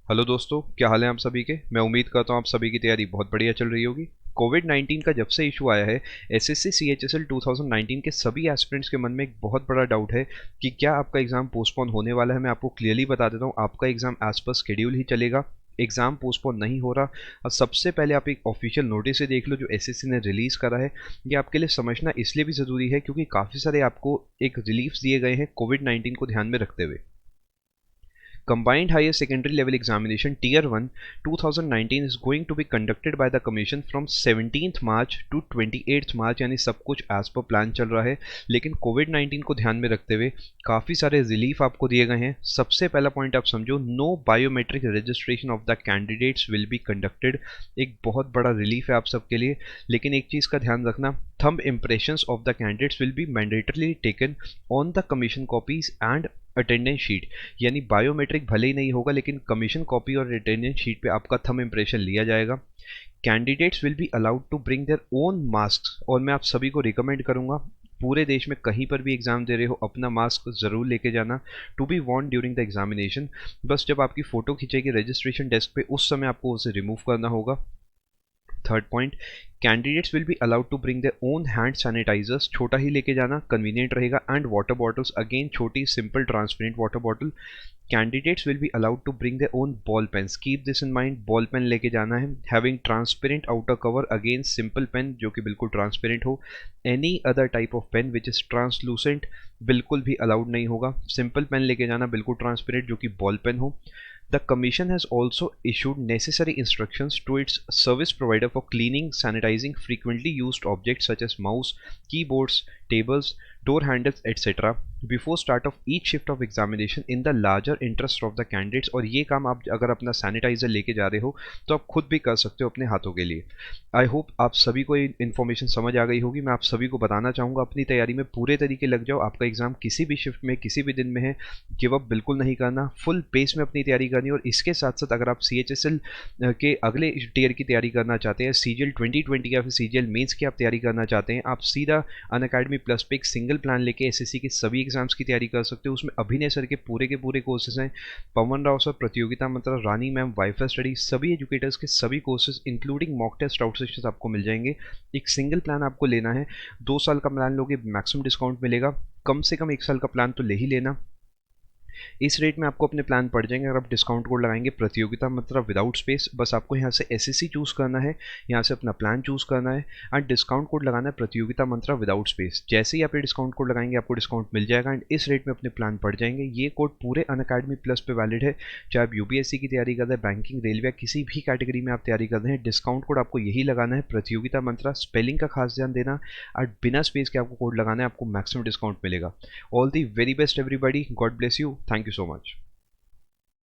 Hello दोस्तों, क्या हाल है आप सभी के। मैं उम्मीद करता हूँ आप सभी की तैयारी बहुत बढ़िया चल रही होगी। कोविड 19 का जब से इशू आया है, एसएससी सीएचएसएल 2019 के सभी एस्पिरेंट्स के मन में एक बहुत बड़ा डाउट है कि क्या आपका एग्ज़ाम पोस्टपोन होने वाला है। मैं आपको क्लियरली बता देता हूँ, आपका एग्ज़ाम एज पर शेड्यूल ही चलेगा। एग्ज़ाम पोस्टपोन नहीं हो रहा। और सबसे पहले आप एक ऑफिशियल नोटिस से देख लो जो एसएससी ने रिलीज़ करा है। ये आपके लिए समझना इसलिए भी ज़रूरी है क्योंकि काफ़ी सारे आपको एक रिलीफ्स दिए गए हैं कोविड 19 को ध्यान में रखते हुए। Combined Higher Secondary Level Examination Tier 1 2019 is going to be conducted by the Commission from 17th March to 28th March, यानी सब कुछ एज पर प्लान चल रहा है। लेकिन कोविड 19 को ध्यान में रखते हुए काफ़ी सारे रिलीफ आपको दिए गए हैं। सबसे पहला पॉइंट आप समझो, no biometric registration of the candidates will be conducted. एक बहुत बड़ा रिलीफ है आप सबके लिए। लेकिन एक चीज़ का ध्यान रखना, thumb impressions of the candidates will be mandatorily taken on the commission copies and attendance sheet. यानी बायोमेट्रिक भले ही नहीं होगा लेकिन कमीशन कॉपी और अटेंडेंस शीट पे आपका थंब इम्प्रेशन लिया जाएगा। Candidates will be allowed to bring their own mask, और मैं आप सभी को रिकमेंड करूंगा पूरे देश में कहीं पर भी एग्जाम दे रहे हो अपना मास्क जरूर लेके जाना, to be worn during the examination. बस जब आपकी फोटो खींचेगी रजिस्ट्रेशन डेस्क पे उस समय आपको उसे रिमूव करना होगा। Third point, candidates will be allowed to bring their own hand sanitizers, छोटा ही लेके जाना कन्वीनियंट रहेगा। एंड वाटर बॉटल्स, अगेन छोटी simple transparent water bottle. Candidates will be allowed to bring their own ball pens, keep this in mind, ball pen लेके जाना है having transparent outer cover, again simple pen जो कि बिल्कुल transparent हो। Any other type of pen which is translucent बिल्कुल भी allowed नहीं होगा। सिंपल पेन लेके जाना बिल्कुल ट्रांसपेरेंट जो कि बॉल पेन हो। The Commission has also issued necessary instructions to its service provider for cleaning, sanitizing frequently used objects such as mouse, keyboards, tables, door handles, etc. before start of each shift of examination in the larger interest of the candidates। और ये काम आप अगर अपना sanitiser लेके जा रहे हो तो आप खुद भी कर सकते हो अपने हाथों के लिए। आई होप आप सभी को ये इन्फॉर्मेशन समझ आ गई होगी। मैं आप सभी को बताना चाहूँगा अपनी तैयारी में पूरे तरीके लग जाओ। आपका एग्जाम किसी भी शिफ्ट में किसी भी दिन में है, गिव अप बिल्कुल नहीं करना, फुल पेस में अपनी तैयारी करनी। और इसके साथ साथ अगर आप सीएचएसएल के अगले टीयर की तैयारी करना चाहते हैं, सीजीएल 2020 या फिर सीजीएल मेंस की आप तैयारी करना चाहते हैं, आप सीधा अनअकैडमी प्लस पे एक सिंगल प्लान लेके एसएससी के सभी एग्जाम्स की तैयारी कर सकते हो। उसमें अभिनय सर के पूरे कोर्सेज हैं, पवन Rao sir, Pratiyogita Mantra, Rani ma'am, WiFi Study, सभी एजुकेटर्स के सभी courses including mock test out sessions आपको मिल जाएंगे। एक सिंगल प्लान आपको लेना है। 2 साल का प्लान लोगे मैक्सिमम डिस्काउंट मिलेगा, कम से कम 1 साल का प्लान तो ले ही लेना। इस रेट में आपको अपने प्लान पड़ जाएंगे अगर आप डिस्काउंट कोड लगाएंगे प्रतियोगिता मतलब विदाउट स्पेस। बस आपको यहाँ से एसएससी चूज़ करना है, यहाँ से अपना प्लान चूज़ करना है एंड डिस्काउंट कोड लगाना है प्रतियोगिता मंत्रा विदाउट स्पेस। जैसे ही आप ये डिस्काउंट कोड लगाएंगे आपको डिस्काउंट मिल जाएगा एंड इस रेट में अपने प्लान पड़ जाएंगे। ये कोड पूरे अनअकैडमी प्लस पे वैलिड है, चाहे आप यूपीएससी की तैयारी कर रहे हैं, बैंकिंग, रेलवे, किसी भी कैटेगरी में आप तैयारी कर रहे हैं, डिस्काउंट कोड आपको यही लगाना है प्रतियोगिता मंत्रा। स्पेलिंग का खास ध्यान देना और बिना स्पेस के आपको कोड लगाना है, आपको मैक्सिमम डिस्काउंट मिलेगा। All the very best everybody, God bless you, thank you so much.